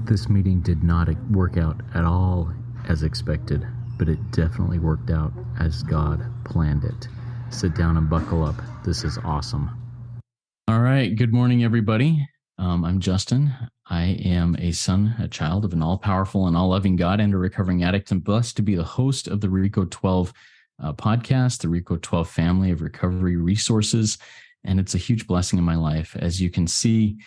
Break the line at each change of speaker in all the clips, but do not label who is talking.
This meeting did not work out at all as expected, but it definitely worked out as God planned it. Sit down and buckle up. This is awesome. All right. Good morning, everybody. I'm Justin. I am a son, a child of an all-powerful and all-loving God and a recovering addict. I'm blessed to be the host of the RICO 12 podcast, the RICO 12 family of recovery resources. And it's a huge blessing in my life. As you can see,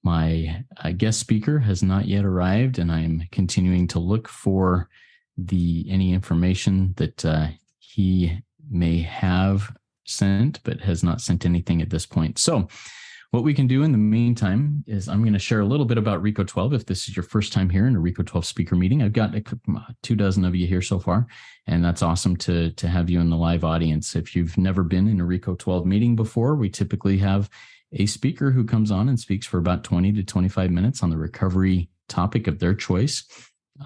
my guest speaker has not yet arrived, and I'm continuing to look for any information that he may have sent, but has not sent anything at this point. So what we can do in the meantime is I'm going to share a little bit about RICO 12. If this is your first time here in a RICO 12 speaker meeting, I've got 24 of you here so far, and that's awesome to have you in the live audience. If you've never been in a RICO 12 meeting before, we typically have a speaker who comes on and speaks for about 20 to 25 minutes on the recovery topic of their choice.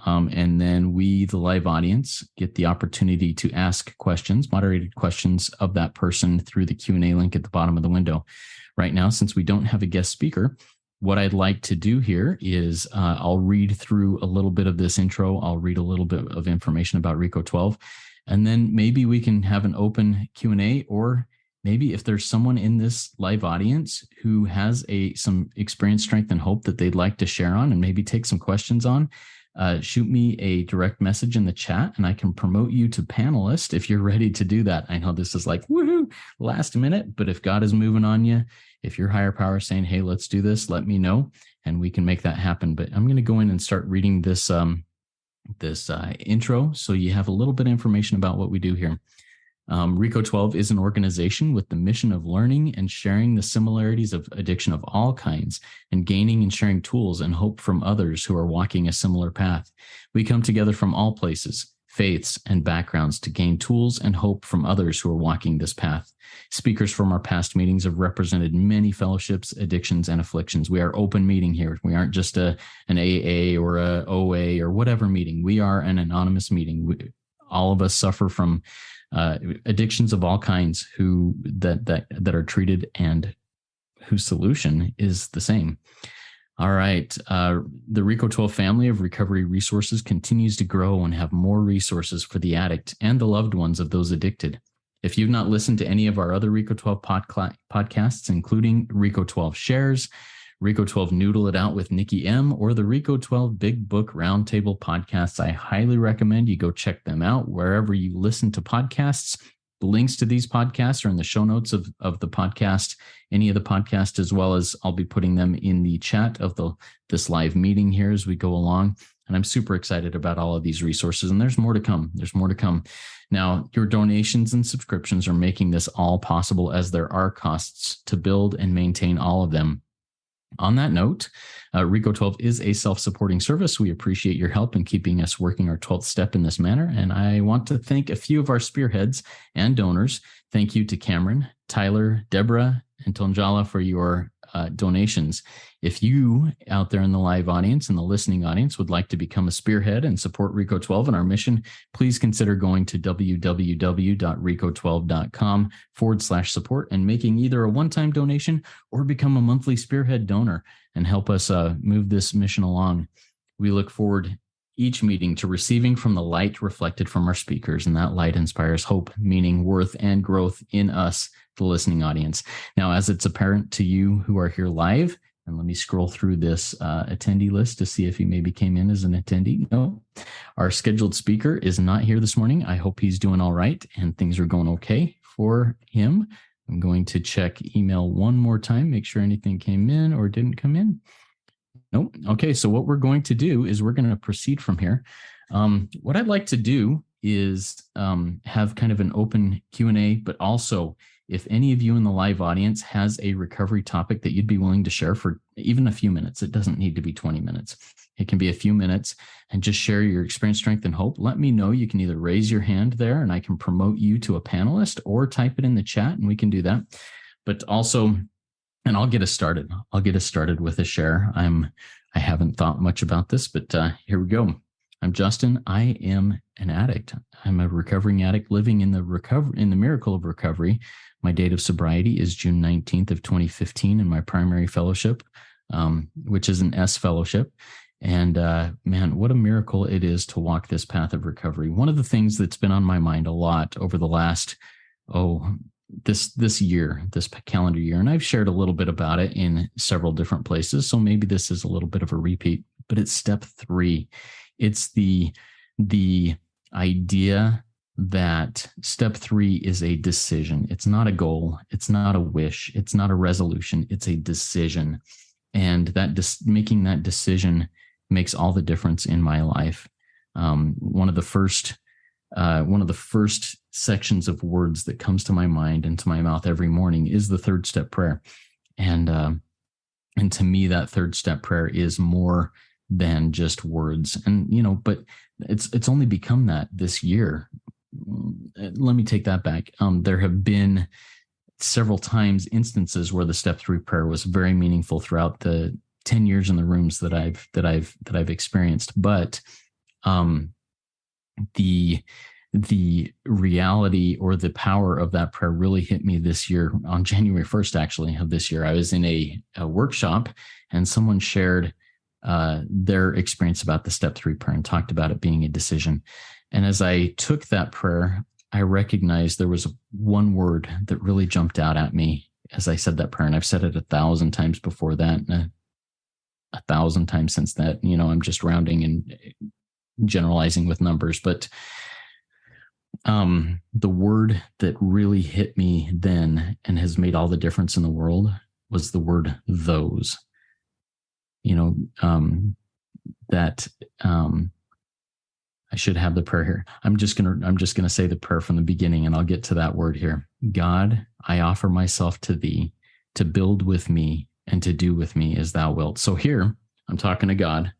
And then we, the live audience, get the opportunity to ask questions, moderated questions of that person through the Q&A link at the bottom of the window. Right now, since we don't have a guest speaker, what I'd like to do here is I'll read through a little bit of this intro. I'll read a little bit of information about RICO 12, and then maybe we can have an open Q&A, or maybe if there's someone in this live audience who has some experience, strength, and hope that they'd like to share on and maybe take some questions on, shoot me a direct message in the chat and I can promote you to panelist if you're ready to do that. I know this is like, woohoo, last minute, but if God is moving on you, if your higher power is saying, hey, let's do this, let me know and we can make that happen. But I'm going to go in and start reading this intro so you have a little bit of information about what we do here. RICO 12 is an organization with the mission of learning and sharing the similarities of addiction of all kinds and gaining and sharing tools and hope from others who are walking a similar path. We come together from all places, faiths, and backgrounds to gain tools and hope from others who are walking this path. Speakers from our past meetings have represented many fellowships, addictions, and afflictions. We are open meeting here. We aren't just an AA or a OA or whatever meeting. We are an anonymous meeting. All of us suffer from addictions of all kinds that are treated and whose solution is the same. All right. The RICO 12 family of recovery resources continues to grow and have more resources for the addict and the loved ones of those addicted. If you've not listened to any of our other RICO 12 podcasts, including RICO 12 Shares, RICO 12 Noodle It Out with Nikki M, or the RICO 12 Big Book Roundtable podcasts, I highly recommend you go check them out wherever you listen to podcasts. The links to these podcasts are in the show notes of the podcast, any of the podcasts, as well as I'll be putting them in the chat of this live meeting here as we go along. And I'm super excited about all of these resources, and there's more to come. There's more to come. Now, your donations and subscriptions are making this all possible, as there are costs to build and maintain all of them. On that note, RICO 12 is a self-supporting service. We appreciate your help in keeping us working our 12th step in this manner. And I want to thank a few of our spearheads and donors. Thank you to Cameron, Tyler, Deborah, and Tonjala for your donations. If you out there in the live audience and the listening audience would like to become a spearhead and support RICO 12 and our mission, please consider going to www.rico12.com/support and making either a one-time donation or become a monthly spearhead donor and help us move this mission along. We look forward each meeting to receiving from the light reflected from our speakers, and that light inspires hope, meaning, worth, and growth in us, the listening audience. Now, as it's apparent to you who are here live, and let me scroll through this attendee list to see if he maybe came in as an attendee. No, our scheduled speaker is not here this morning. I hope he's doing all right and things are going okay for him. I'm going to check email one more time, make sure anything came in or didn't come in. Nope. Okay, so what we're going to do is we're going to proceed from here. What I'd like to do is have kind of an open Q&A, but also if any of you in the live audience has a recovery topic that you'd be willing to share for even a few minutes, it doesn't need to be 20 minutes. It can be a few minutes, and just share your experience, strength, and hope. Let me know. You can either raise your hand there and I can promote you to a panelist, or type it in the chat and we can do that. But also, and I'll get us started. I'll get us started with a share. I haven't thought much about this, but here we go. I'm Justin. I am an addict. I'm a recovering addict living in the miracle of recovery. My date of sobriety is June 19th of 2015 in my primary fellowship, which is an S fellowship. And man, what a miracle it is to walk this path of recovery. One of the things that's been on my mind a lot over the last, this year, this calendar year, and I've shared a little bit about it in several different places. So maybe this is a little bit of a repeat, but it's step 3. It's the idea that step 3 is a decision. It's not a goal. It's not a wish. It's not a resolution. It's a decision. And that making that decision makes all the difference in my life. One of the first sections of words that comes to my mind and to my mouth every morning is the third step prayer. And to me, that third step prayer is more than just words. And, but it's only become that this year. Let me take that back. There have been several times instances where the step 3 prayer was very meaningful throughout the 10 years in the rooms that I've experienced. But the reality or the power of that prayer really hit me this year on January 1st, actually, of this year. I was in a workshop and someone shared their experience about the step 3 prayer and talked about it being a decision. And as I took that prayer, I recognized there was one word that really jumped out at me as I said that prayer. And I've said it 1,000 times before that, and 1,000 times since that. I'm just rounding and generalizing with numbers, but the word that really hit me then and has made all the difference in the world was the word those. I should have the prayer here. I'm just gonna say the prayer from the beginning, and I'll get to that word here. God, I offer myself to thee to build with me and to do with me as thou wilt. So here I'm talking to God,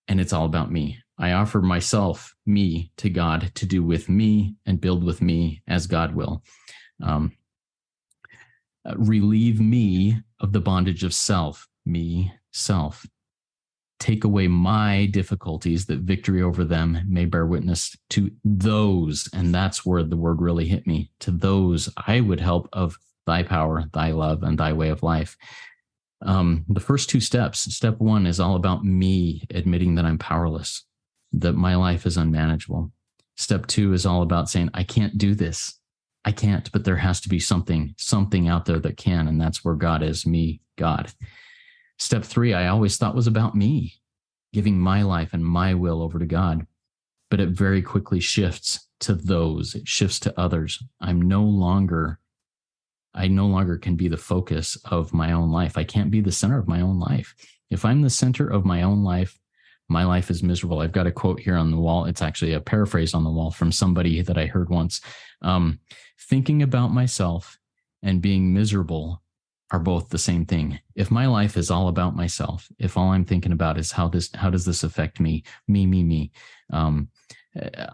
and it's all about me. I offer myself, me, to God to do with me and build with me as God will. Relieve me of the bondage of self, me, self. Take away my difficulties that victory over them may bear witness to those. And that's where the word really hit me. To those I would help of thy power, thy love, and thy way of life. The first 2 steps, step 1 is all about me admitting that I'm powerless, that my life is unmanageable. Step 2 is all about saying, I can't do this. I can't, but there has to be something out there that can. And that's where God is, me, God. Step 3, I always thought was about me, giving my life and my will over to God. But it very quickly shifts to those. It shifts to others. I no longer can be the focus of my own life. I can't be the center of my own life. If I'm the center of my own life, my life is miserable. I've got a quote here on the wall. It's actually a paraphrase on the wall from somebody that I heard once. Thinking about myself and being miserable are both the same thing. If my life is all about myself, if all I'm thinking about is how does this affect me, I'm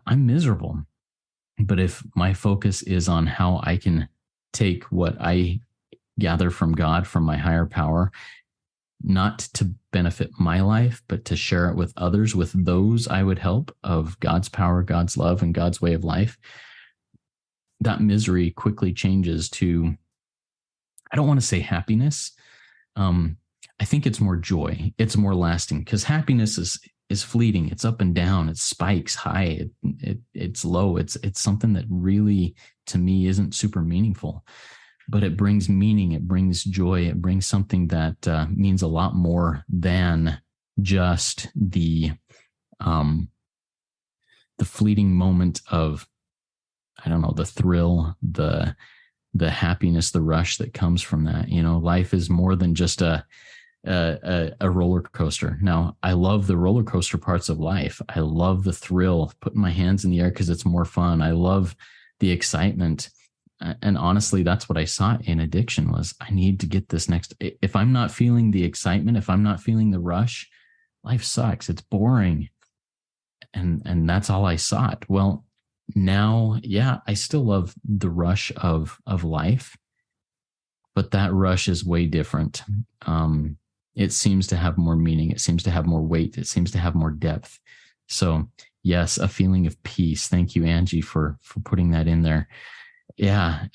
miserable. But if my focus is on how I can take what I gather from God, from my higher power, not to benefit my life, but to share it with others, with those I would help, of God's power, God's love, and God's way of life, that misery quickly changes to, I don't want to say happiness. I think it's more joy. It's more lasting, because happiness is fleeting. It's up and down. It spikes high. It's low. It's something that really, to me, isn't super meaningful, but it brings meaning. It brings joy. It brings something that means a lot more than just the fleeting moment of, I don't know, the thrill, the happiness, the rush that comes from that. Life is more than just a roller coaster. Now, I love the roller coaster parts of life. I love the thrill, putting my hands in the air because it's more fun. I love the excitement. And honestly, that's what I saw in addiction was, I need to get this next. If I'm not feeling the excitement, if I'm not feeling the rush, life sucks. It's boring. And that's all I sought. Well, now, yeah, I still love the rush of life, but that rush is way different. It seems to have more meaning. It seems to have more weight. It seems to have more depth. So yes, a feeling of peace. Thank you, Angie, for putting that in there. Yeah.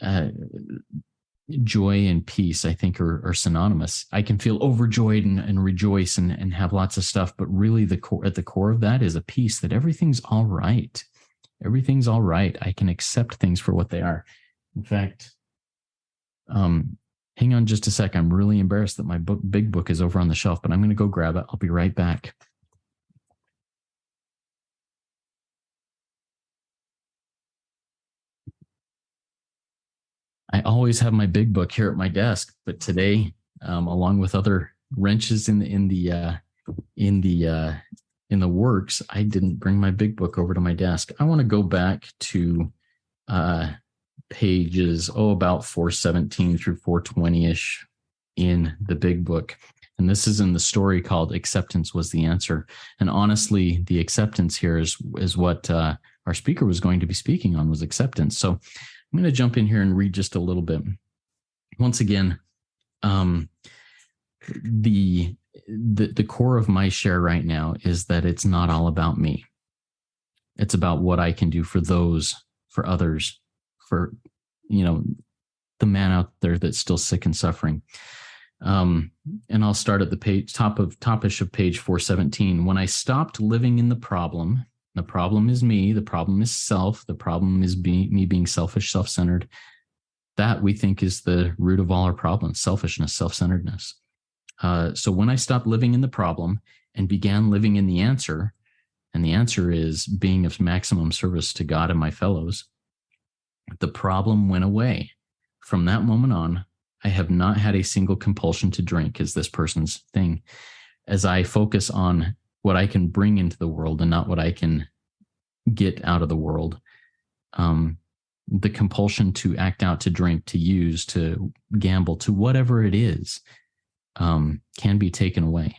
Joy and peace, I think, are synonymous. I can feel overjoyed and rejoice and have lots of stuff, but really at the core of that is a peace that everything's all right. Everything's all right. I can accept things for what they are. In fact, hang on just a sec. I'm really embarrassed that my big book is over on the shelf, but I'm going to go grab it. I'll be right back. I always have my big book here at my desk, but today, along with other wrenches in the works, I didn't bring my big book over to my desk. I want to go back to pages about 417 through 420-ish in the big book. And this is in the story called Acceptance Was the Answer. And honestly, the acceptance here is what our speaker was going to be speaking on, was acceptance. So I'm going to jump in here and read just a little bit. Once again, the core of my share right now is that it's not all about me. It's about what I can do for others, for, the man out there that's still sick and suffering. And I'll start at the topish of page 417. When I stopped living in the problem is me, the problem is self, the problem is me being selfish, self-centered. That we think is the root of all our problems: selfishness, self-centeredness. So when I stopped living in the problem and began living in the answer, and the answer is being of maximum service to God and my fellows, the problem went away. From that moment on, I have not had a single compulsion to drink, is this person's thing, as I focus on what I can bring into the world and not what I can get out of the world. The compulsion to act out, to drink, to use, to gamble, to whatever it is, can be taken away.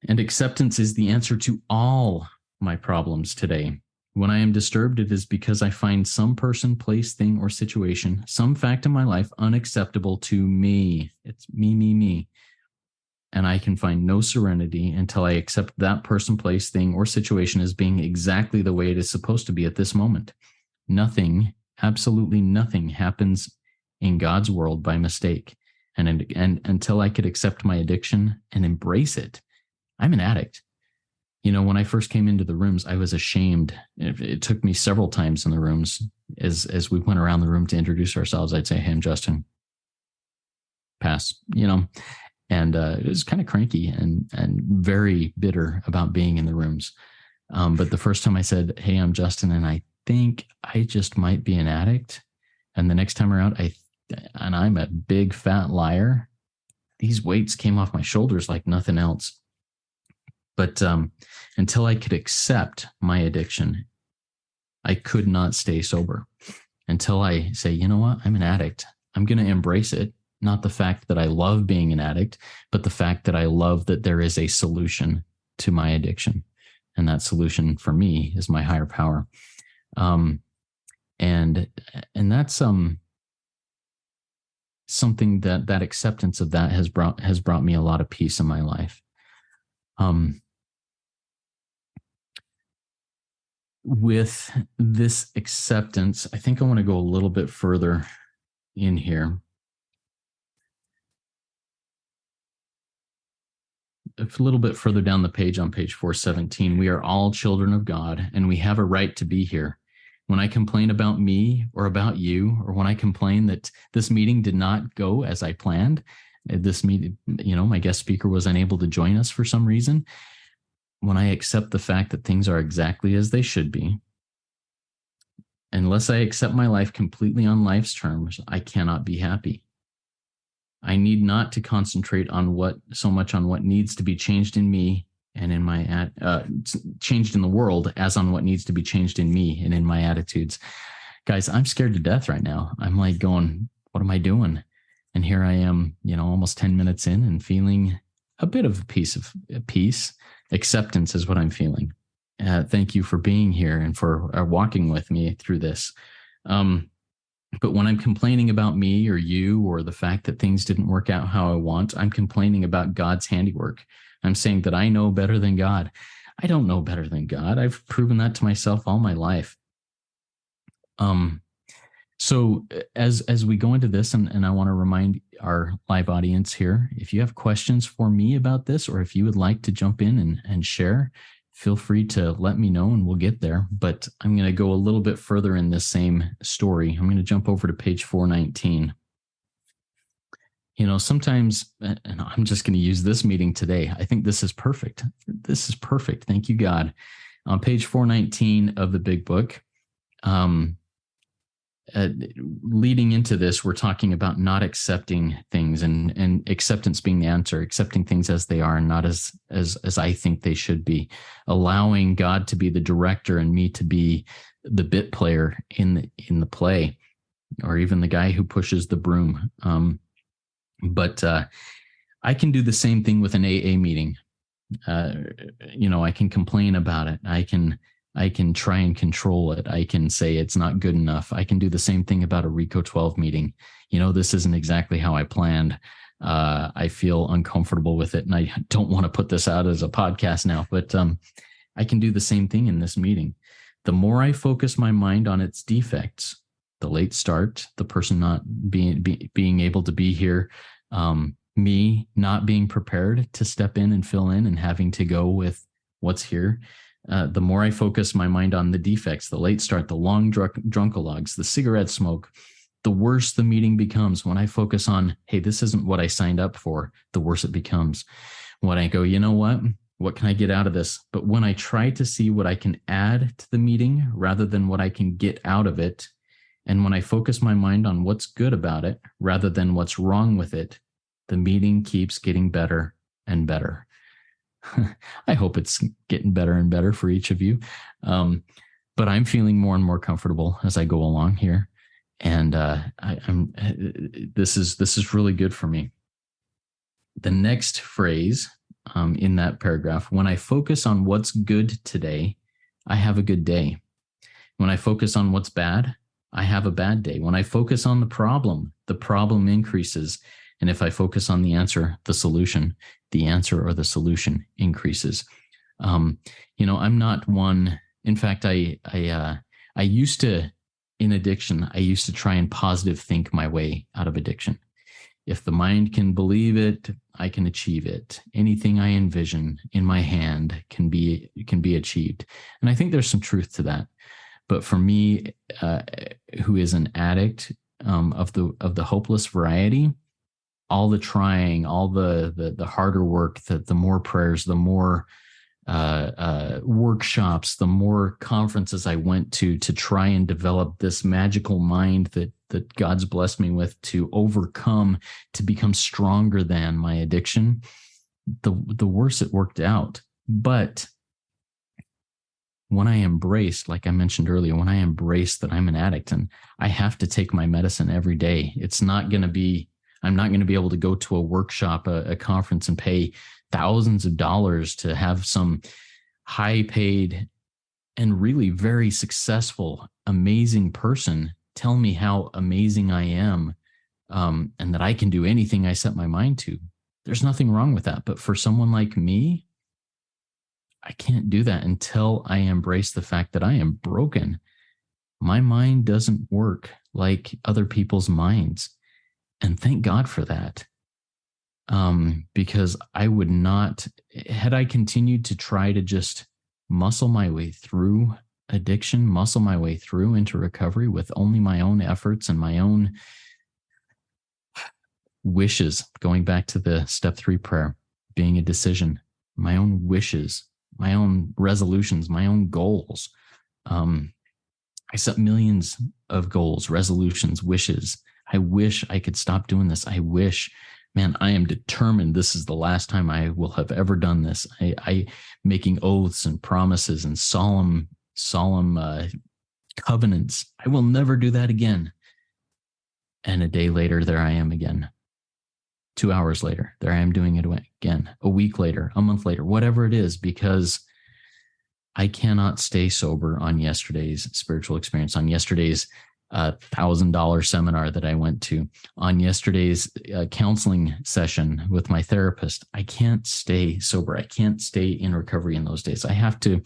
And acceptance is the answer to all my problems today. When I am disturbed, it is because I find some person, place, thing, or situation, some fact in my life unacceptable to me. It's me. And I can find no serenity until I accept that person, place, thing, or situation as being exactly the way it is supposed to be at this moment. Nothing, absolutely nothing, happens in God's world by mistake. And until I could accept my addiction and embrace it, I'm an addict. When I first came into the rooms, I was ashamed. It took me several times in the rooms as we went around the room to introduce ourselves. I'd say, "Hey, I'm Justin." Pass, and it was kind of cranky and very bitter about being in the rooms. But the first time I said, "Hey, I'm Justin, and I think I just might be an addict," and the next time around, and I'm a big fat liar, these weights came off my shoulders like nothing else. But until I could accept my addiction, I could not stay sober. Until I say, you know what, I'm an addict. I'm going to embrace it. Not the fact that I love being an addict, but the fact that I love that there is a solution to my addiction. And that solution for me is my higher power. And that's something that acceptance of that has brought me a lot of peace in my life. With this acceptance, I think I want to go a little bit further in here. A little bit further down the page on page 417, we are all children of God and we have a right to be here. When I complain about me or about you, or when I complain that this meeting did not go as I planned, this meeting, my guest speaker was unable to join us for some reason. When I accept the fact that things are exactly as they should be, unless I accept my life completely on life's terms, I cannot be happy. I need not to concentrate so much on what needs to be changed in me and in my changed in the world as on what needs to be changed in me and in my attitudes. Guys, I'm scared to death right now. I'm like going, what am I doing? And here I am, almost 10 minutes in and feeling a bit of peace. Acceptance is what I'm feeling. Thank you for being here and for walking with me through this. But when I'm complaining about me or you or the fact that things didn't work out how I want, I'm complaining about God's handiwork. I'm saying that I know better than God. I don't know better than God. I've proven that to myself all my life. So as we go into this, and I want to remind our live audience here, if you have questions for me about this, or if you would like to jump in and share, feel free to let me know and we'll get there. But I'm going to go a little bit further in this same story. I'm going to jump over to page 419. Sometimes, and I'm just going to use this meeting today. I think this is perfect. This is perfect. Thank you, God. On page 419 of the big book, leading into this, we're talking about not accepting things and acceptance being the answer, accepting things as they are and not as I think they should be, allowing God to be the director and me to be the bit player in the play, or even the guy who pushes the broom. But I can do the same thing with an AA meeting. I can complain about it. I can try and control it. I can say it's not good enough. I can do the same thing about a RICO 12 meeting. This isn't exactly how I planned. I feel uncomfortable with it, and I don't want to put this out as a podcast now, but I can do the same thing in this meeting. The more I focus my mind on its defects, the late start, the person not being able to be here, me not being prepared to step in and fill in and having to go with what's here, the more I focus my mind on the defects, the late start, the long drunkalogs, the cigarette smoke, the worse the meeting becomes. When I focus on, hey, this isn't what I signed up for, the worse it becomes. When I go, you know what can I get out of this? But when I try to see what I can add to the meeting rather than what I can get out of it, and when I focus my mind on what's good about it rather than what's wrong with it, the meeting keeps getting better and better. I hope it's getting better and better for each of you. But I'm feeling more and more comfortable as I go along here. And this is really good for me. The next phrase in that paragraph, when I focus on what's good today, I have a good day. When I focus on what's bad, I have a bad day. When I focus on the problem increases. And if I focus on the answer, the answer or the solution increases. I'm not one. In fact, I used to, in addiction, I used to try and positive think my way out of addiction. If the mind can believe it, I can achieve it. Anything I envision in my hand can be achieved. And I think there's some truth to that. But for me, who is an addict of the hopeless variety, all the trying, all the harder work, the more prayers, the more workshops, the more conferences I went to try and develop this magical mind that God's blessed me with to overcome, to become stronger than my addiction, the worse it worked out. But when I embraced, like I mentioned earlier, when I embraced that I'm an addict and I have to take my medicine every day, I'm not going to be able to go to a workshop, a conference, and pay thousands of dollars to have some high paid and really very successful, amazing person tell me how amazing I am, and that I can do anything I set my mind to. There's nothing wrong with that. But for someone like me, I can't do that until I embrace the fact that I am broken. My mind doesn't work like other people's minds. And thank God for that. Because I would not, had I continued to try to just muscle my way through addiction, muscle my way through into recovery with only my own efforts and my own wishes, going back to the step 3 prayer, being a decision, my own wishes, my own resolutions, my own goals. I set millions of goals, resolutions, wishes. I wish I could stop doing this. I wish, man, I am determined this is the last time I will have ever done this. I making oaths and promises and solemn covenants. I will never do that again. And a day later, there I am again. 2 hours later, there I am doing it again. A week later, a month later, whatever it is, because I cannot stay sober on yesterday's spiritual experience, on yesterday's $1,000 seminar that I went to, on yesterday's counseling session with my therapist. I can't stay sober. I can't stay in recovery in those days. I have to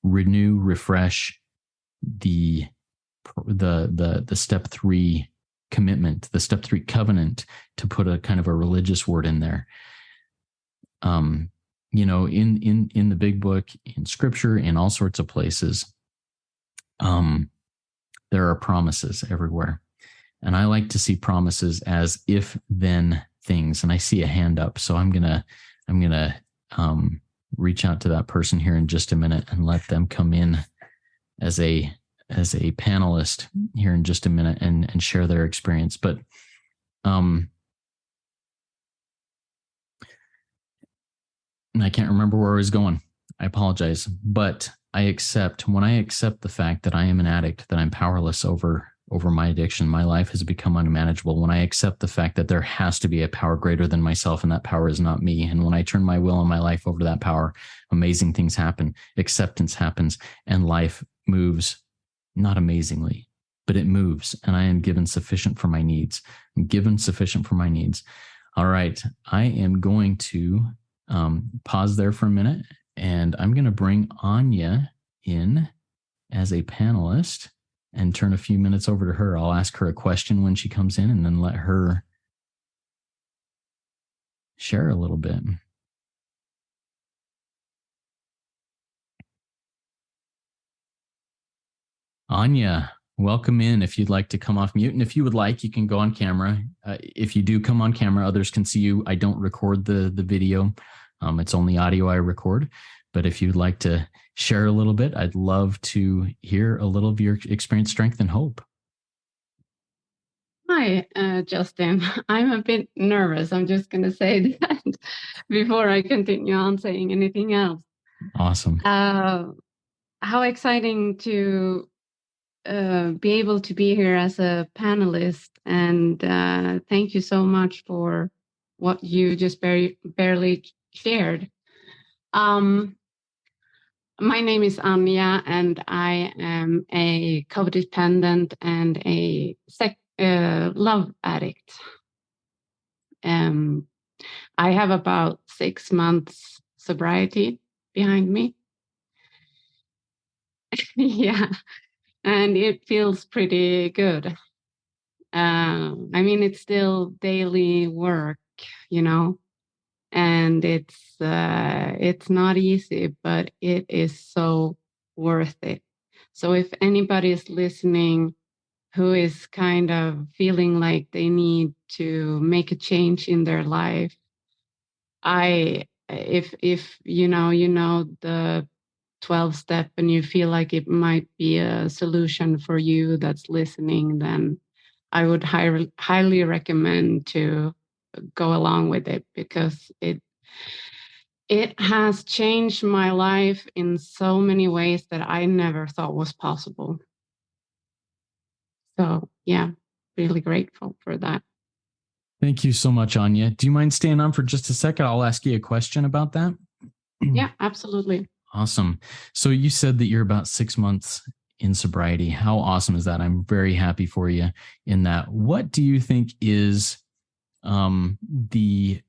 renew, refresh the step 3 commitment, the step 3 covenant, to put a kind of a religious word in there. You know, in the big book, in scripture, in all sorts of places, there are promises everywhere. And I like to see promises as if then things. And I see a hand up. So I'm gonna reach out to that person here in just a minute and let them come in as a panelist here in just a minute and share their experience. But and I can't remember where I was going. I apologize. But when I accept the fact that I am an addict, that I'm powerless over my addiction, my life has become unmanageable. When I accept the fact that there has to be a power greater than myself, and that power is not me. And when I turn my will and my life over to that power, amazing things happen. Acceptance happens, and life moves, not amazingly, but it moves. And I am given sufficient for my needs. I'm given sufficient for my needs. All right. I am going to pause there for a minute, and I'm going to bring Anya in as a panelist and turn a few minutes over to her. I'll ask her a question when she comes in, and then let her share a little bit. Anya, welcome in. If you'd like to come off mute, and if you would like, you can go on camera. If you do come on camera, others can see you. I don't record the video. It's only audio I record. But if you'd like to share a little bit, I'd love to hear a little of your experience, strength, and hope.
Hi, Justin. I'm a bit nervous. I'm just going to say that before I continue on saying anything else.
Awesome.
How exciting to be able to be here as a panelist. And thank you so much for what you just barely shared. My name is Anya, and I am a codependent and a love addict. I have about 6 months sobriety behind me. Yeah, and it feels pretty good. I mean, it's still daily work, you know, and it's not easy, but it is so worth it. So if anybody is listening who is kind of feeling like they need to make a change in their life, if you know the 12 step and you feel like it might be a solution for you that's listening, then I would highly recommend to go along with it, because it has changed my life in so many ways that I never thought was possible. So yeah, really grateful for that.
Thank you so much, Anya. Do you mind staying on for just a second? I'll ask you a question about that.
Yeah, absolutely.
Awesome. So you said that you're about 6 months in sobriety. How awesome is that? I'm very happy for you in that. What do you think is the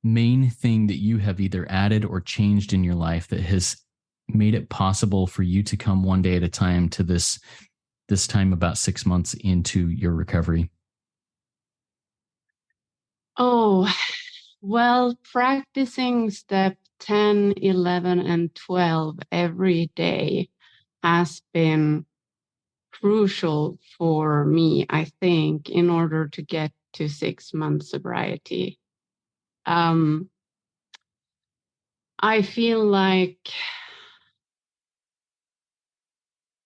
main thing that you have either added or changed in your life that has made it possible for you to come one day at a time to this time about 6 months into your recovery?
Oh, well, practicing step 10, 11, and 12 every day has been crucial for me, I think, in order to get to 6 months sobriety. I feel like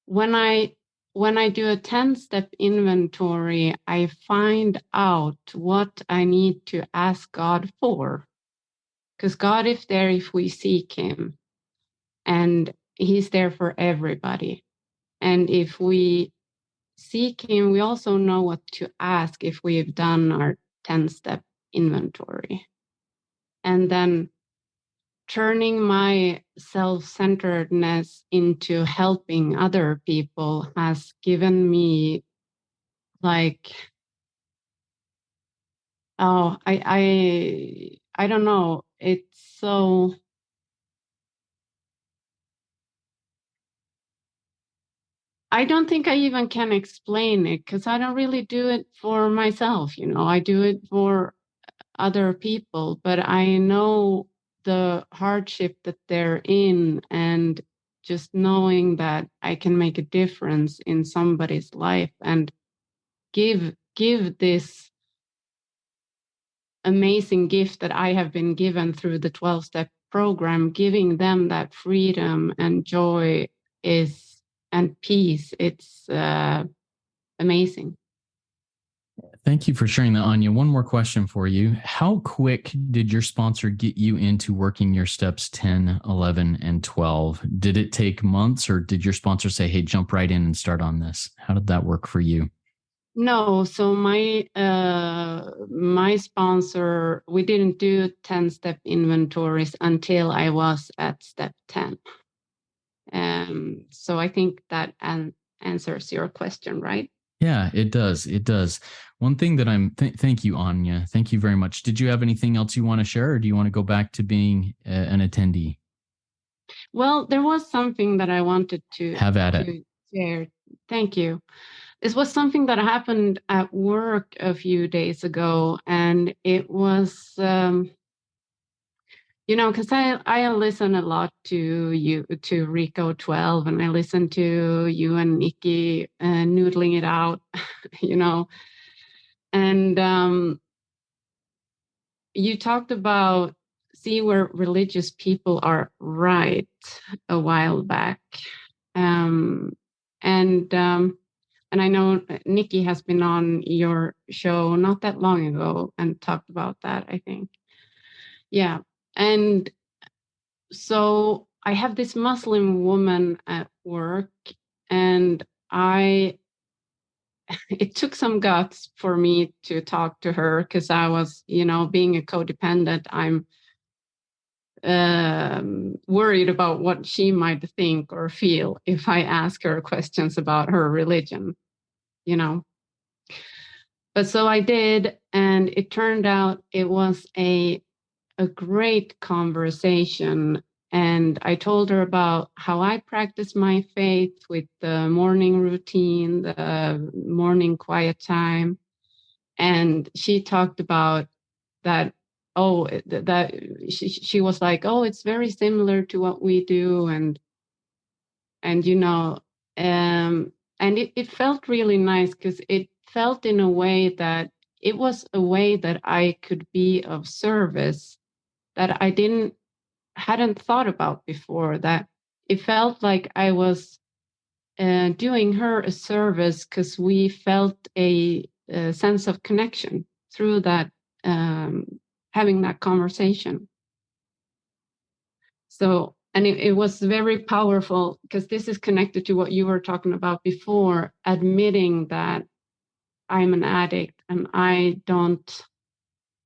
when I do a 10-step inventory, I find out what I need to ask God for. Because God is there if we seek him, and he's there for everybody. And if we seek him, we also know what to ask if we've done our 10-step inventory. And then turning my self-centeredness into helping other people has given me like, oh, I don't know. It's so, I don't think I even can explain it because I don't really do it for myself, you know. I do it for other people, but I know the hardship that they're in, and just knowing that I can make a difference in somebody's life and give this amazing gift that I have been given through the 12-step program, giving them that freedom and joy is and peace. It's amazing.
Thank you for sharing that, Anya. One more question for you. How quick did your sponsor get you into working your steps 10, 11, and 12? Did it take months, or did your sponsor say, hey, jump right in and start on this? How did that work for you?
No, so my sponsor, we didn't do 10-step inventories until I was at step 10. So I think that answers your question, right?
Yeah, it does. It does. One thing that thank you, Anya. Thank you very much. Did you have anything else you want to share, or do you want to go back to being an attendee?
Well, there was something that I wanted
Have at it.
to share. Thank you. This was something that happened at work a few days ago, and it was, you know, because I listen a lot to you, to Rico 12, and I listen to you and Nikki noodling it out, you know, and you talked about see where religious people are right a while back, um, and and I know Nikki has been on your show not that long ago and talked about that, I think. Yeah. And so I have this Muslim woman at work, and it took some guts for me to talk to her because I was, you know, being a codependent, I'm worried about what she might think or feel if I ask her questions about her religion, you know. But so I did, and it turned out it was a great conversation. And I told her about how I practice my faith with the morning routine, the morning quiet time. And she talked about that. Oh, that she was like, oh, it's very similar to what we do. And you know, and it felt really nice because it felt in a way that it was a way that I could be of service that I hadn't thought about before, that it felt like I was doing her a service because we felt a sense of connection through that, having that conversation. So, and it was very powerful because this is connected to what you were talking about before, admitting that I'm an addict and I don't,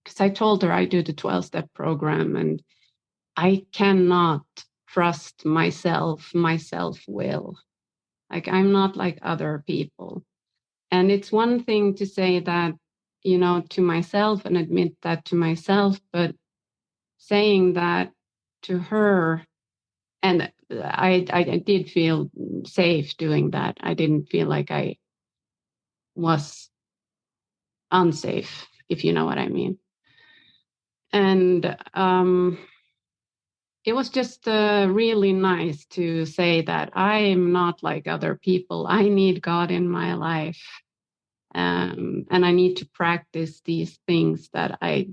because I told her I do the 12-step program and I cannot trust myself, my self-will. Like I'm not like other people. And it's one thing to say that, you know, to myself and admit that to myself, but saying that to her, and I did feel safe doing that. I didn't feel like I was unsafe, if you know what I mean. And it was just really nice to say that I'm not like other people. I need God in my life, and I need to practice these things that I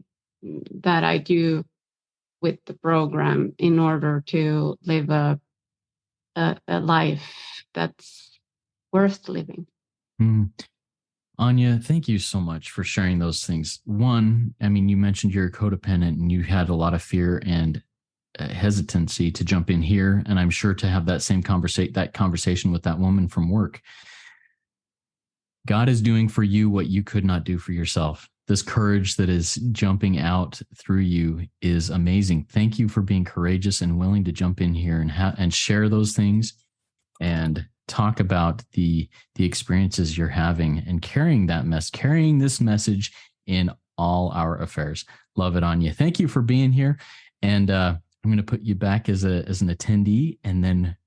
do with the program in order to live a life that's worth living.
Mm. Anya, thank you so much for sharing those things. One, I mean, you mentioned you're a codependent and you had a lot of fear and hesitancy to jump in here, and I'm sure to have that same conversation with that woman from work. God is doing for you what you could not do for yourself. this courage that is jumping out through you is amazing. Thank you for being courageous and willing to jump in here and share those things and talk about the experiences you're having and carrying this message in all our affairs. Love it, Anya. Thank you for being here. And I'm going to put you back as an attendee. And then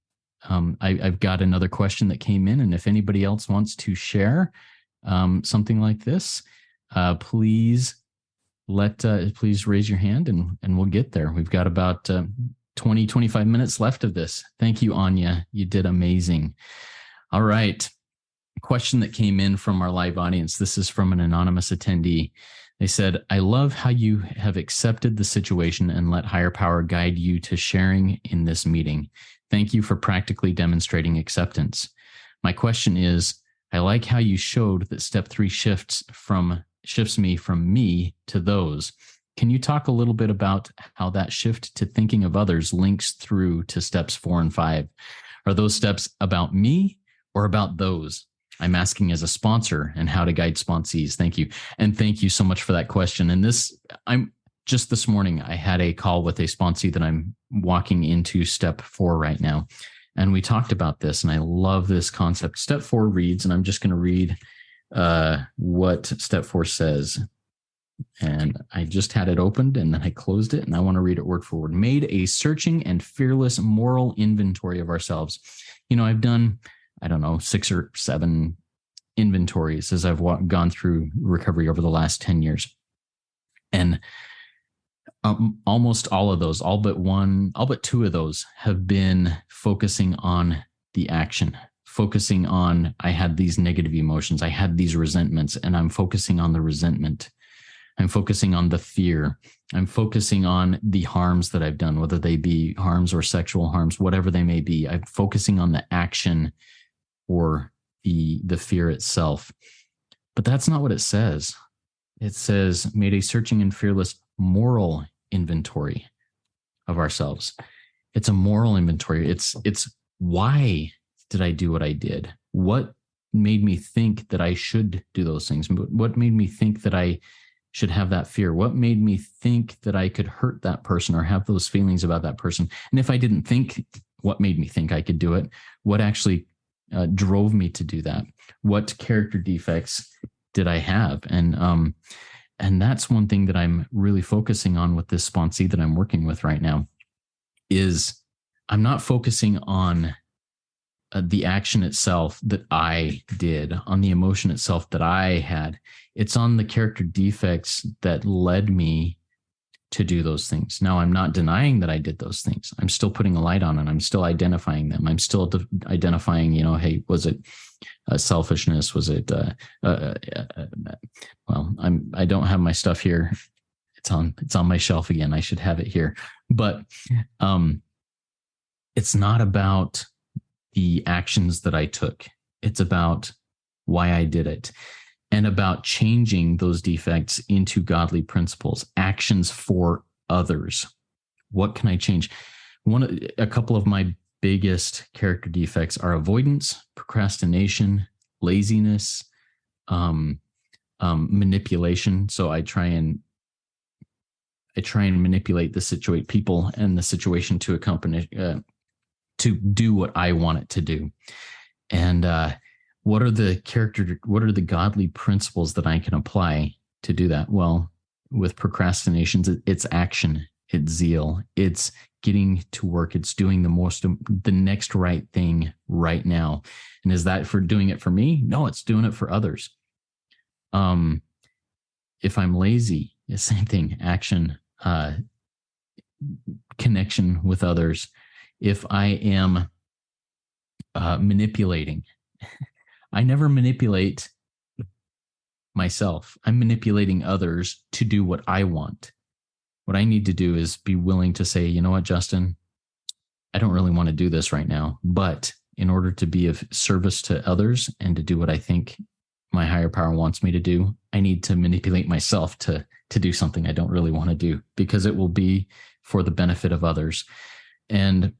I've got another question that came in. And if anybody else wants to share something like this, please raise your hand and we'll get there. We've got about 25 minutes left of this. Thank you, Anya. You did amazing. All right. Question that came in from our live audience. This is from an anonymous attendee. They said, I love how you have accepted the situation and let higher power guide you to sharing in this meeting. Thank you for practically demonstrating acceptance. My question is, I like how you showed that step 3 shifts me from me to those. Can you talk a little bit about how that shift to thinking of others links through to steps 4 and 5? Are those steps about me or about those? I'm asking as a sponsor and how to guide sponsees. Thank you. And thank you so much for that question. And this morning, I had a call with a sponsee that I'm walking into step 4 right now. And we talked about this, and I love this concept. Step 4 reads, and I'm just going to read what step 4 says. And I just had it opened and then I closed it, and I want to read it word for word. Made a searching and fearless moral inventory of ourselves. I've done, 6 or 7 inventories as I've gone through recovery over the last 10 years. And almost all of those, all but 2 of those have been focusing on the action, focusing on, I had these negative emotions, I had these resentments, and I'm focusing on the resentment. I'm focusing on the fear. I'm focusing on the harms that I've done, whether they be harms or sexual harms, whatever they may be. I'm focusing on the action or the fear itself. But that's not what it says. It says, made a searching and fearless moral inventory of ourselves. It's a moral inventory. It's why did I do what I did? What made me think that I should do those things? What made me think that I should have that fear? What made me think that I could hurt that person or have those feelings about that person? And if I didn't think, what made me think I could do it? What actually drove me to do that? What character defects did I have? And that's one thing that I'm really focusing on with this sponsee that I'm working with right now, is I'm not focusing on the action itself that I did, on the emotion itself that I had. It's on the character defects that led me to do those things. Now, I'm not denying that I did those things. I'm still putting a light on it. I'm still identifying them. I'm still identifying, hey, was it selfishness? Was it, well, I don't have my stuff here. It's on my shelf again. I should have it here. But it's not about the actions that I took. It's about why I did it, and about changing those defects into godly principles, actions for others. What can I change? A couple of my biggest character defects are avoidance, procrastination, laziness, manipulation. So I try and manipulate people and the situation to accompany, to do what I want it to do. And what are the godly principles that I can apply to do that? Well, with procrastinations, it's action, it's zeal, it's getting to work, it's doing the next right thing right now. And is that for doing it for me? No, it's doing it for others. If I'm lazy, the same thing, action, connection with others. If I am manipulating, I never manipulate myself. I'm manipulating others to do what I want. What I need to do is be willing to say, you know what, Justin, I don't really want to do this right now, but in order to be of service to others and to do what I think my higher power wants me to do, I need to manipulate myself to do something I don't really want to do, because it will be for the benefit of others. And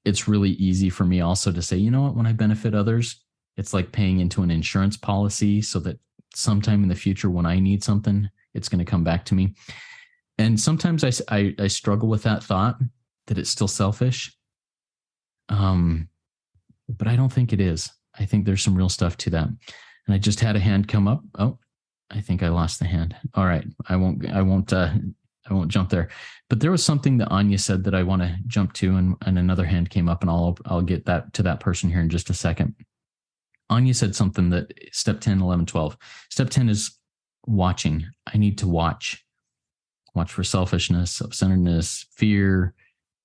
it's really easy for me also to say, you know what, when I benefit others, it's like paying into an insurance policy so that sometime in the future when I need something, it's going to come back to me. And sometimes I struggle with that thought that it's still selfish. But I don't think it is. I think there's some real stuff to that. And I just had a hand come up. Oh, I think I lost the hand. All right. I won't jump there. But there was something that Anya said that I want to jump to, and another hand came up, and I'll get that to that person here in just a second. Anya said something that step 10, 11, 12. Step 10 is watching. I need to watch for selfishness, self-centeredness, fear,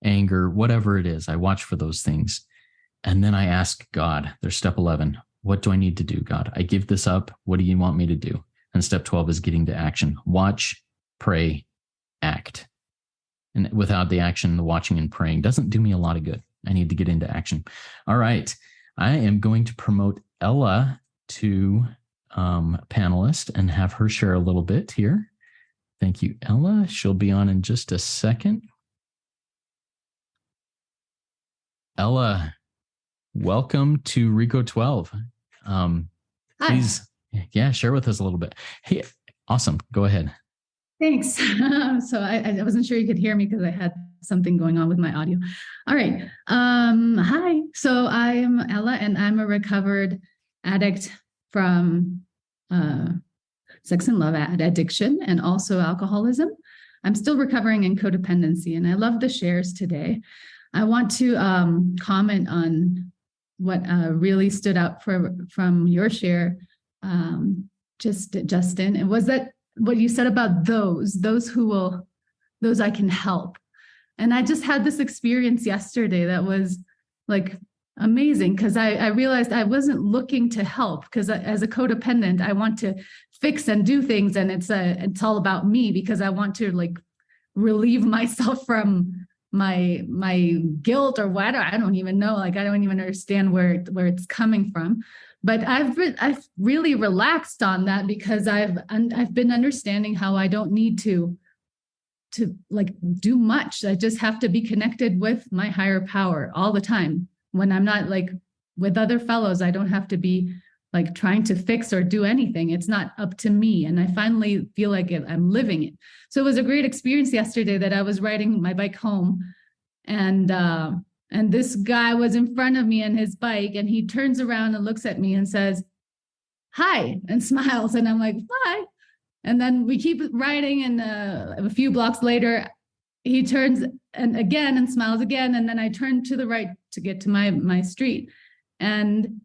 anger, whatever it is. I watch for those things. And then I ask God, there's step 11. What do I need to do, God? I give this up. What do you want me to do? And step 12 is getting to action. Watch, pray, act. And without the action, the watching and praying doesn't do me a lot of good. I need to get into action. All right. I am going to promote Ella to panelist and have her share a little bit here. Thank you, Ella. She'll be on in just a second. Ella, welcome to RECO 12. Please, share with us a little bit. Hey, awesome. Go ahead.
Thanks. So I wasn't sure you could hear me because I had something going on with my audio. All right. Hi. So I am Ella, and I'm a recovered addict from sex and love addiction and also alcoholism. I'm still recovering in codependency, and I love the shares today. I want to comment on what really stood out from your share, Justin. It was that what you said about those I can help. And I just had this experience yesterday that was like amazing, because I realized I wasn't looking to help, because as a codependent, I want to fix and do things, and it's all about me, because I want to like relieve myself from my guilt or what. I don't even know. Like, I don't even understand where it's coming from. But I've really relaxed on that, because I've been understanding how I don't need to like do much. I just have to be connected with my higher power all the time. When I'm not like with other fellows, I don't have to be like trying to fix or do anything. It's not up to me. And I finally feel like I'm living it. So it was a great experience yesterday that I was riding my bike home, and this guy was in front of me on his bike, and he turns around and looks at me and says, "Hi," and smiles. And I'm like, "Hi." And then we keep riding, and a few blocks later, he turns and smiles again. And then I turn to the right to get to my street. And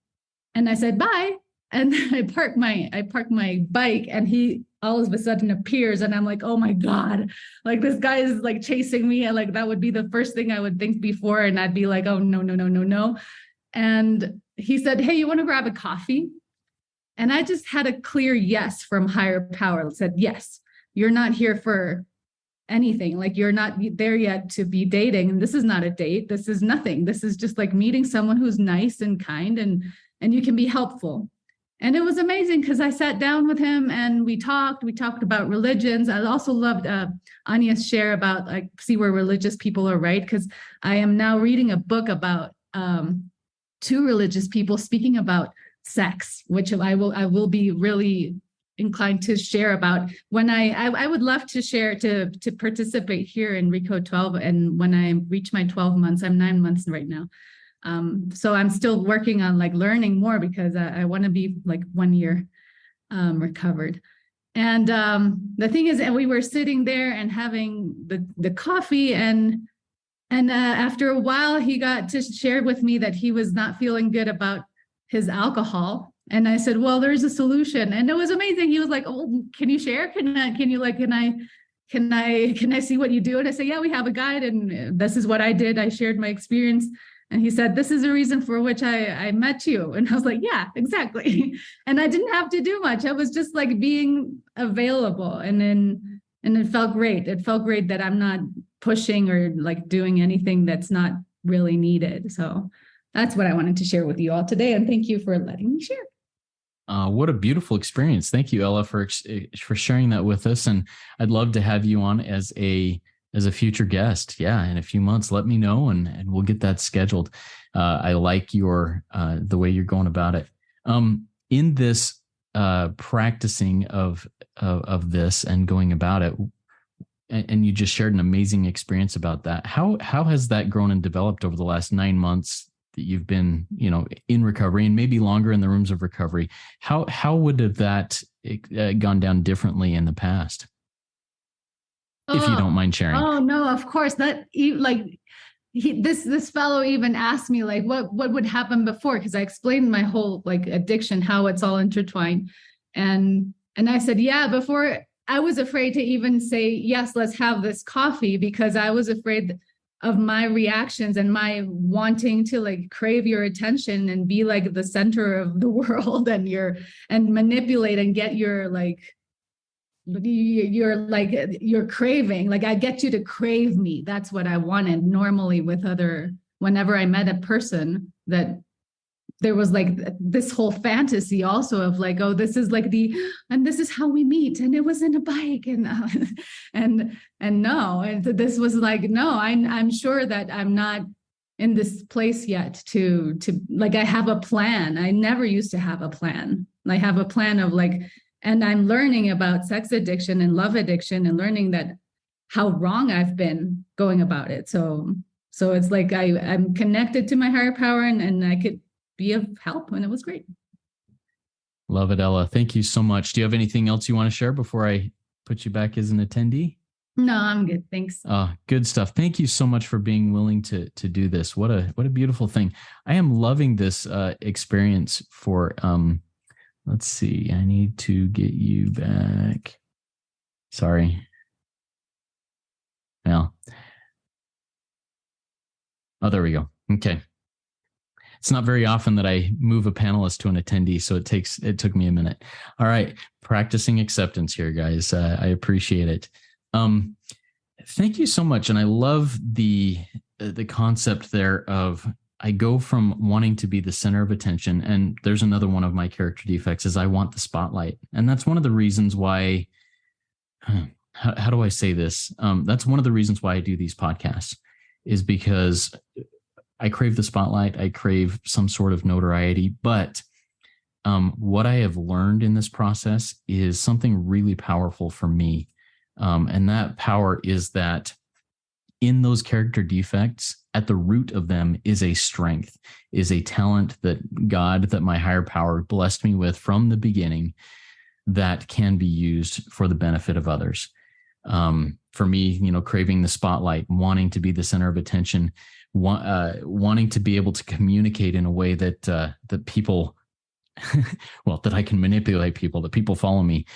I said, "Bye." And then I park my bike, and he all of a sudden appears, and I'm like, "Oh my God, like this guy is like chasing me." And like, that would be the first thing I would think before. And I'd be like, "Oh, no, no, no, no, no." And he said, "Hey, you want to grab a coffee?" And I just had a clear yes from higher power. It said, "Yes, you're not here for anything. Like, you're not there yet to be dating. And this is not a date. This is nothing. This is just like meeting someone who's nice and kind, and you can be helpful." And it was amazing, because I sat down with him and we talked about religions. I also loved Anya's share about like, see where religious people are right. Because I am now reading a book about two religious people speaking about sex, which I will be really inclined to share about when I would love to share to participate here in RECO 12. And when I reach my 12 months, I'm 9 months right now. So I'm still working on like learning more, because I want to be like 1 year recovered. And the thing is, and we were sitting there and having the coffee, and after a while, he got to share with me that he was not feeling good about his alcohol. And I said, "Well, there's a solution." And it was amazing. He was like, "Oh, can you share? Can I see what you do?" And I said, "Yeah, we have a guide, and this is what I did. I shared my experience." And he said, "This is the reason for which I met you." And I was like, "Yeah, exactly." And I didn't have to do much. I was just like being available. And it felt great. It felt great that I'm not pushing or like doing anything that's not really needed. So that's what I wanted to share with you all today. And thank you for letting me share.
What a beautiful experience. Thank you, Ella, for sharing that with us. And I'd love to have you on as a future guest. Yeah. In a few months, let me know, and we'll get that scheduled. I like the way you're going about it. In this practicing of this and going about it, and you just shared an amazing experience about that. How has that grown and developed over the last 9 months that you've been, in recovery, and maybe longer in the rooms of recovery? How would have that gone down differently in the past, if you don't mind sharing?
Oh no, of course. This fellow even asked me like what would happen before, because I explained my whole like addiction, how it's all intertwined, and I said, yeah, before I was afraid to even say yes, let's have this coffee, because I was afraid of my reactions and my wanting to like crave your attention and be like the center of the world and manipulate and get your like you're craving, like I get you to crave me. That's what I wanted normally whenever I met a person, that there was like this whole fantasy also of like, oh, this is like and this is how we meet, and it was in a bike, and no, and this was like, no, I'm sure that I'm not in this place yet to like, I have a plan. I never used to have a plan. I have a plan of like, and I'm learning about sex addiction and love addiction, and learning that how wrong I've been going about it. So it's like I'm connected to my higher power, and I could be of help, and it was great.
Love it, Ella. Thank you so much. Do you have anything else you want to share before I put you back as an attendee?
No, I'm good. Thanks.
Good stuff. Thank you so much for being willing to do this. What a beautiful thing. I am loving this experience for let's see. I need to get you back. Sorry. Well. Oh, there we go. Okay. It's not very often that I move a panelist to an attendee, so it took me a minute. All right. Practicing acceptance here, guys. I appreciate it. Thank you so much. And I love the concept there of, I go from wanting to be the center of attention, and there's another one of my character defects is I want the spotlight. And that's one of the reasons why, how do I say this? That's one of the reasons why I do these podcasts, is because I crave the spotlight. I crave some sort of notoriety. But what I have learned in this process is something really powerful for me. And that power is that in those character defects, at the root of them is a strength, is a talent that my higher power blessed me with from the beginning, that can be used for the benefit of others. For me, craving the spotlight, wanting to be the center of attention, wanting to be able to communicate in a way that people, well, that I can manipulate people, that people follow me.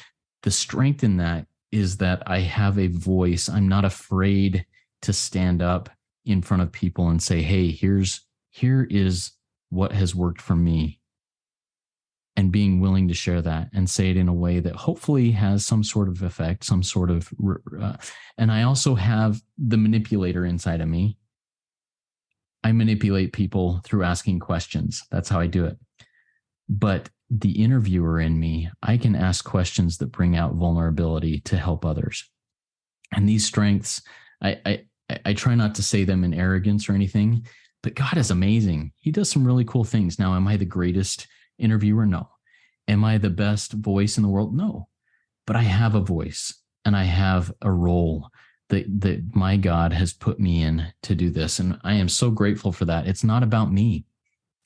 The strength in that is that I have a voice. I'm not afraid to stand up in front of people and say, hey, here is what has worked for me, and being willing to share that and say it in a way that hopefully has some sort of effect, some sort of, and I also have the manipulator inside of me. I manipulate people through asking questions. That's how I do it. But the interviewer in me, I can ask questions that bring out vulnerability to help others. And these strengths, I try not to say them in arrogance or anything, but God is amazing. He does some really cool things. Now, am I the greatest interviewer? No. Am I the best voice in the world? No. But I have a voice, and I have a role that my God has put me in to do this. And I am so grateful for that. It's not about me.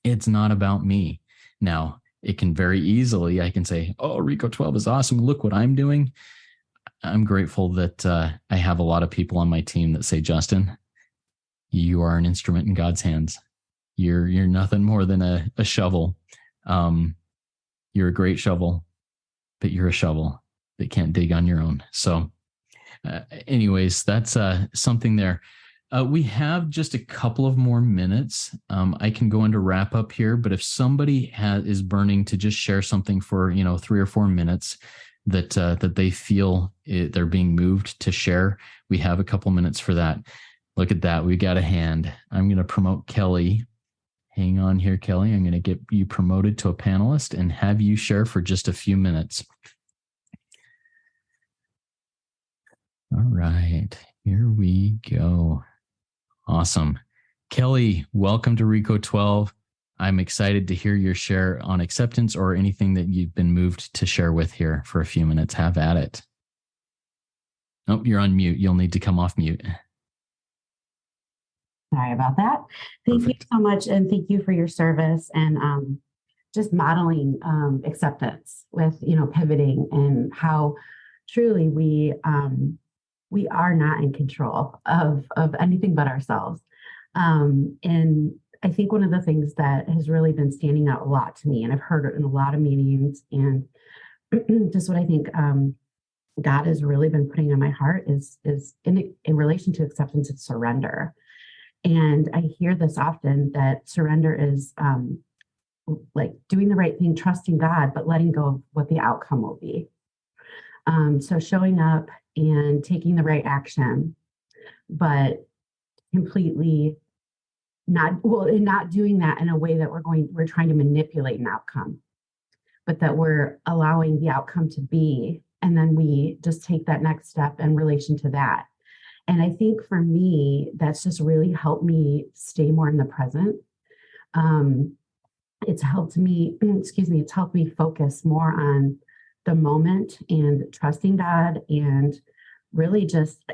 It's not about me. Now, it can very easily, I can say, oh, Rico 12 is awesome. Look what I'm doing. I'm grateful that I have a lot of people on my team that say, Justin, you are an instrument in God's hands. You're nothing more than a shovel. You're a great shovel, but you're a shovel that can't dig on your own. So anyways, that's something there. We have just a couple of more minutes. I can go into wrap up here, but if somebody is burning to just share something for 3 or 4 minutes that they feel they're being moved to share, we have a couple minutes for that. Look at that, we got a hand. I'm going to promote Kelly. Hang on here, Kelly. I'm going to get you promoted to a panelist and have you share for just a few minutes. All right, here we go. Awesome. Kelly, welcome to Rico 12. I'm excited to hear your share on acceptance or anything that you've been moved to share with here for a few minutes. Have at it. Oh, you're on mute. You'll need to come off mute.
Sorry about that. Thank
Perfect.
you so much. And thank you for your service and just modeling acceptance with, pivoting and how truly we are not in control of anything but ourselves. And I think one of the things that has really been standing out a lot to me, and I've heard it in a lot of meetings, and just what I think God has really been putting on my heart is in relation to acceptance and surrender. And I hear this often, that surrender is like doing the right thing, trusting God, but letting go of what the outcome will be. So showing up and taking the right action, but completely not doing that in a way that we're trying to manipulate an outcome, but that we're allowing the outcome to be, and then we just take that next step in relation to that. And I think for me, that's just really helped me stay more in the present. It's helped me, it's helped me focus more on the moment and trusting God, and really just,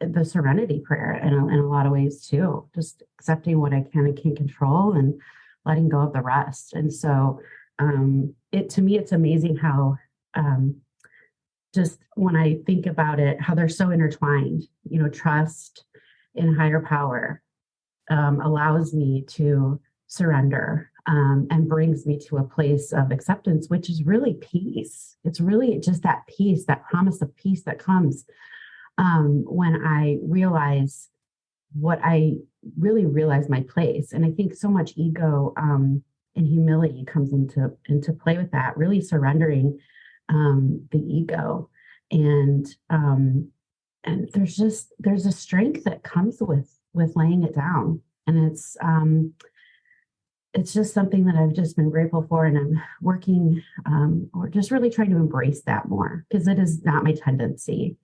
the serenity prayer in a lot of ways too, just accepting what I can and can't control and letting go of the rest. And so to me, it's amazing how just when I think about it, how they're so intertwined. Trust in higher power allows me to surrender and brings me to a place of acceptance, which is really peace. It's really just that peace, that promise of peace that comes when I realize realize my place. And I think so much ego and humility comes into play with that, really surrendering the ego. And there's a strength that comes with laying it down. And it's just something that I've just been grateful for. And I'm working or just really trying to embrace that more, because it is not my tendency.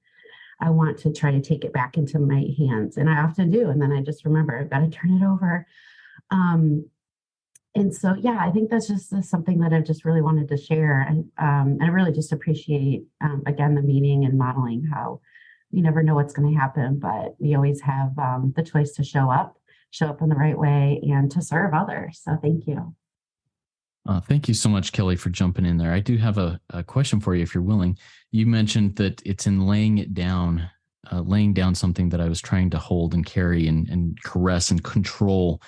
I want to try to take it back into my hands, and I often do. And then I just remember I've got to turn it over. And so, yeah, I think that's just something that I've just really wanted to share. And I really just appreciate, again, the meeting and modeling how you never know what's going to happen, but we always have the choice to show up in the right way and to serve others. So thank you.
Thank you so much, Kelly, for jumping in there. I do have a question for you, if you're willing. You mentioned that it's in laying down something that I was trying to hold and carry and caress and control.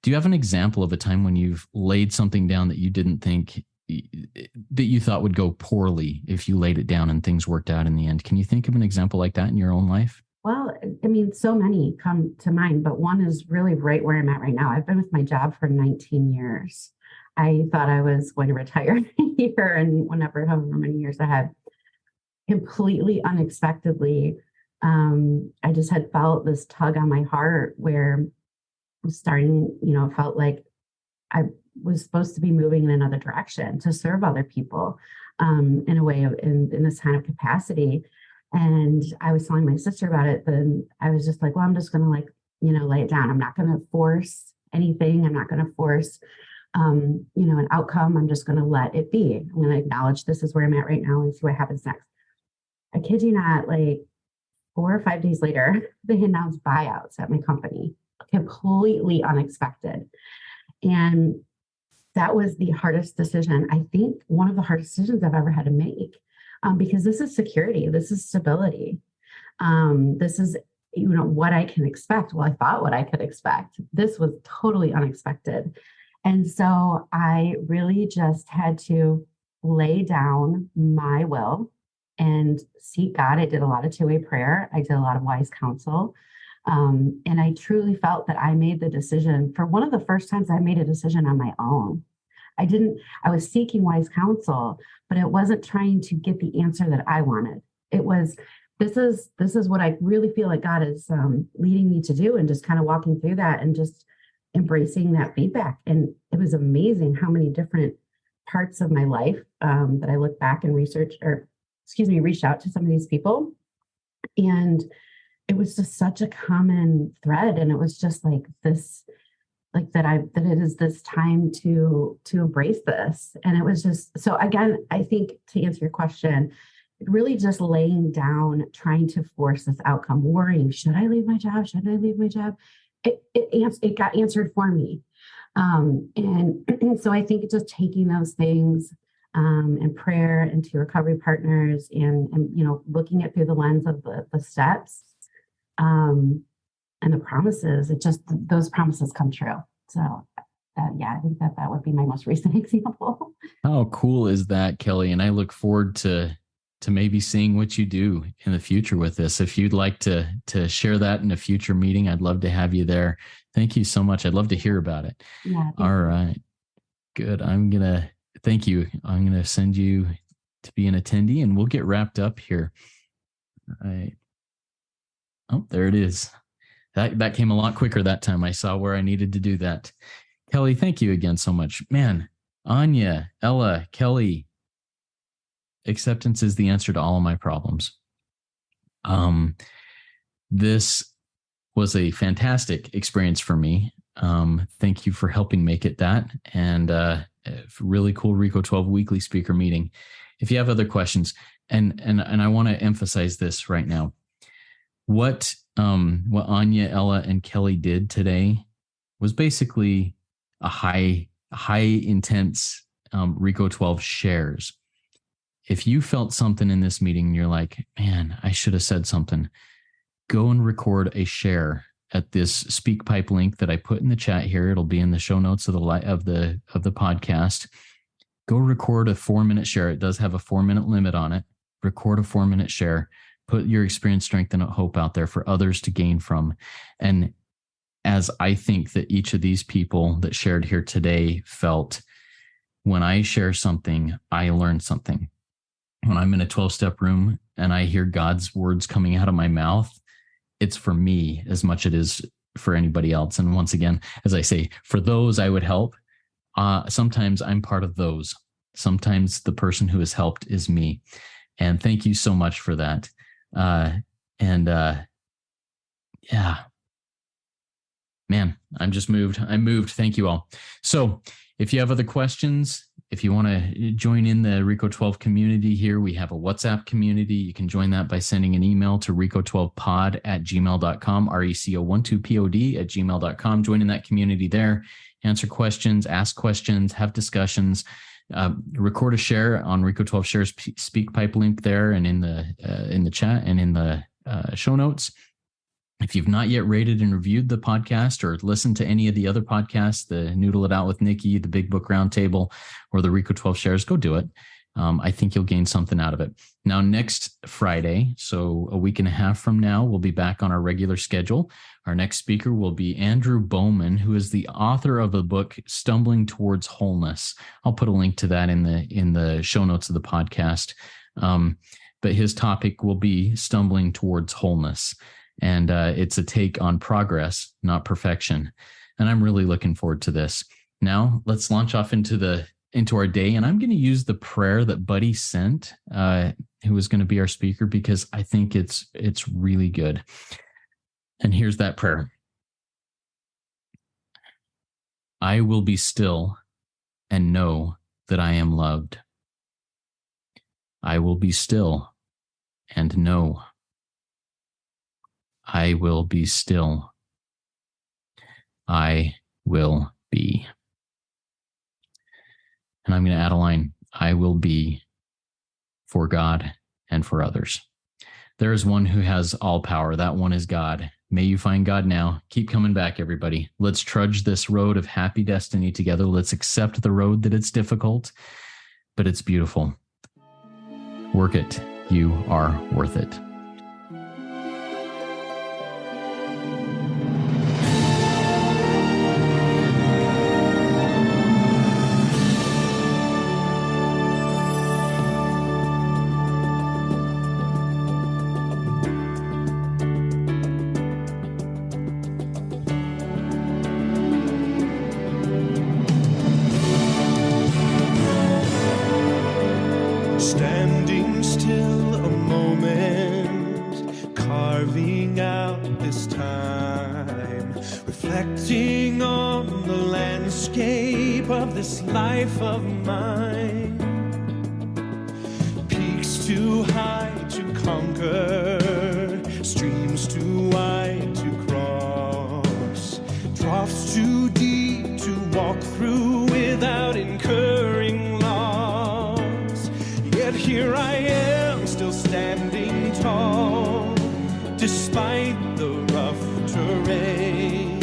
Do you have an example of a time when you've laid something down that you didn't think that you thought would go poorly if you laid it down and things worked out in the end? Can you think of an example like that in your own life?
Well, I mean, so many come to mind, but one is really right where I'm at right now. I've been with my job for 19 years. I thought I was going to retire here and however many years I had. Completely unexpectedly, I just had felt this tug on my heart where I was starting, felt like I was supposed to be moving in another direction to serve other people in a way in this kind of capacity. And I was telling my sister about it. Then I was just like, well, I'm just going to lay it down. I'm not going to force anything. I'm not going to force an outcome. I'm just going to let it be. I'm going to acknowledge this is where I'm at right now and see what happens next. I kid you not, like 4 or 5 days later, they announced buyouts at my company, completely unexpected. And that was the hardest decision. I think one of the hardest decisions I've ever had to make, because this is security, this is stability. This is, what I can expect. Well, I thought what I could expect. This was totally unexpected. And so I really just had to lay down my will and seek God. I did a lot of two-way prayer. I did a lot of wise counsel. And I truly felt that I made the decision for one of the first times I made a decision on my own. I was seeking wise counsel, but it wasn't trying to get the answer that I wanted. It was, this is what I really feel like God is leading me to do, and just kind of walking through that and just embracing that feedback. And it was amazing how many different parts of my life that I look back and reached out to some of these people. And it was just such a common thread. And it was just like this like that it is this time to embrace this. And it was just, so again, I think to answer your question, really just laying down, trying to force this outcome, worrying, should I leave my job? Should I leave my job? It got answered for me. And so I think just taking those things and prayer and to recovery partners and looking at through the lens of the steps and the promises, those promises come true. So I think that would be my most recent example.
How cool is that, Kelly? And I look forward to maybe seeing what you do in the future with this. If you'd like to share that in a future meeting, I'd love to have you there. Thank you so much. I'd love to hear about it.
Yeah.
All right. Good. Thank you. I'm going to send you to be an attendee and we'll get wrapped up here. All right. Oh, there it is. That came a lot quicker that time. I saw where I needed to do that. Kelly, thank you again so much. Man, Anya, Ella, Kelly, acceptance is the answer to all of my problems. This was a fantastic experience for me. Thank you for helping make it that. And really cool RICO 12 weekly speaker meeting. If you have other questions, and I want to emphasize this right now, what Anya, Ella, and Kelly did today was basically a high intense RICO 12 shares. If you felt something in this meeting and you're like, man, I should have said something, go and record a share at this SpeakPipe link that I put in the chat here. It'll be in the show notes of the podcast. Go record a 4-minute share. It does have a 4-minute limit on it. Record a 4-minute share. Put your experience, strength, and hope out there for others to gain from. And as I think that each of these people that shared here today felt, when I share something, I learn something. When I'm in a 12-step room and I hear God's words coming out of my mouth, it's for me as much as it is for anybody else. And once again, as I say, for those I would help, sometimes I'm part of those. Sometimes the person who is helped is me. And thank you so much for that. Yeah, man, I'm just moved. I'm moved. Thank you all. So if you have other questions, if you want to join in the RICO 12 community here, we have a WhatsApp community. You can join that by sending an email to rico12pod@gmail.com, RECO12pod@gmail.com. Join in that community there, answer questions, ask questions, have discussions, record a share on RICO 12 Shares SpeakPipe link there and in the chat and in the show notes. If you've not yet rated and reviewed the podcast or listened to any of the other podcasts, the Noodle It Out with Nikki, the Big Book Roundtable, or the RICO 12 Shares, go do it. I think you'll gain something out of it. Now, next Friday, so a week and a half from now, we'll be back on our regular schedule. Our next speaker will be Andrew Bowman, who is the author of the book Stumbling Towards Wholeness. I'll put a link to that in the show notes of the podcast. But his topic will be Stumbling Towards Wholeness. And it's a take on progress, not perfection. And I'm really looking forward to this. Now, let's launch off into our day. And I'm going to use the prayer that Buddy sent, who is going to be our speaker, because I think it's really good. And here's that prayer. I will be still and know that I am loved. I will be still and know. I will be still. I will be. And I'm going to add a line. I will be for God and for others. There is one who has all power. That one is God. May you find God now. Keep coming back, everybody. Let's trudge this road of happy destiny together. Let's accept the road that it's difficult, but it's beautiful. Work it. You are worth it.
Standing still a moment, carving out this time, reflecting on the escape of this life of mine. Peaks too high to conquer, streams too wide to cross, troughs too deep to walk through without incurring loss. Yet here I am, still standing tall, despite the rough terrain.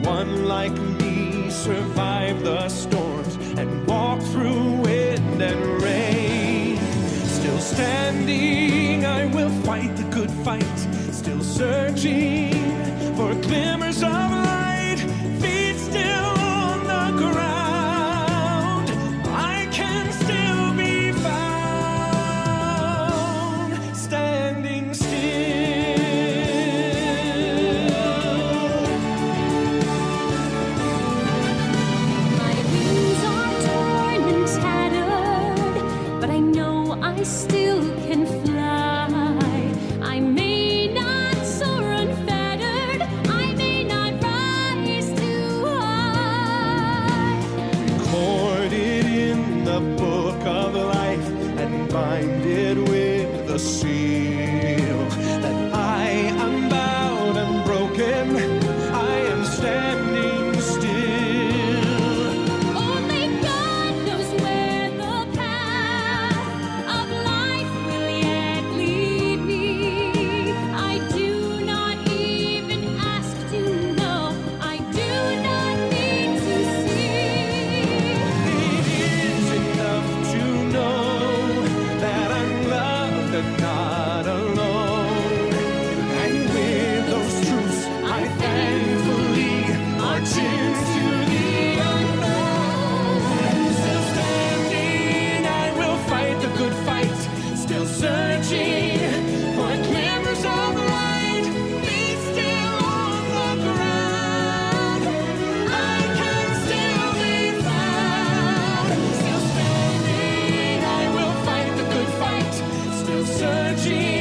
One like me survived the storms and walked through wind and rain. Still standing, I will fight the good fight. Still searching for glimmers of light. Feet still on the ground, I can still be found, standing still.
My wings are torn and tattered, but I know I still can fly. I may not soar unfettered, I may not rise too high.
Recorded in the book of life and binded with the seal that I am bowed and broken, I am standing still.
Only God knows where the path of life will yet lead me. I do not even ask to know, I do not need to see.
It is enough to know that I'm loved and not alone. And with those truths, I thankfully march into the unknown. Still standing, I will fight the good fight. Still searching for glimmers of light. Feet still on the ground, I can still be found. Still standing, I will fight the good fight. Still searching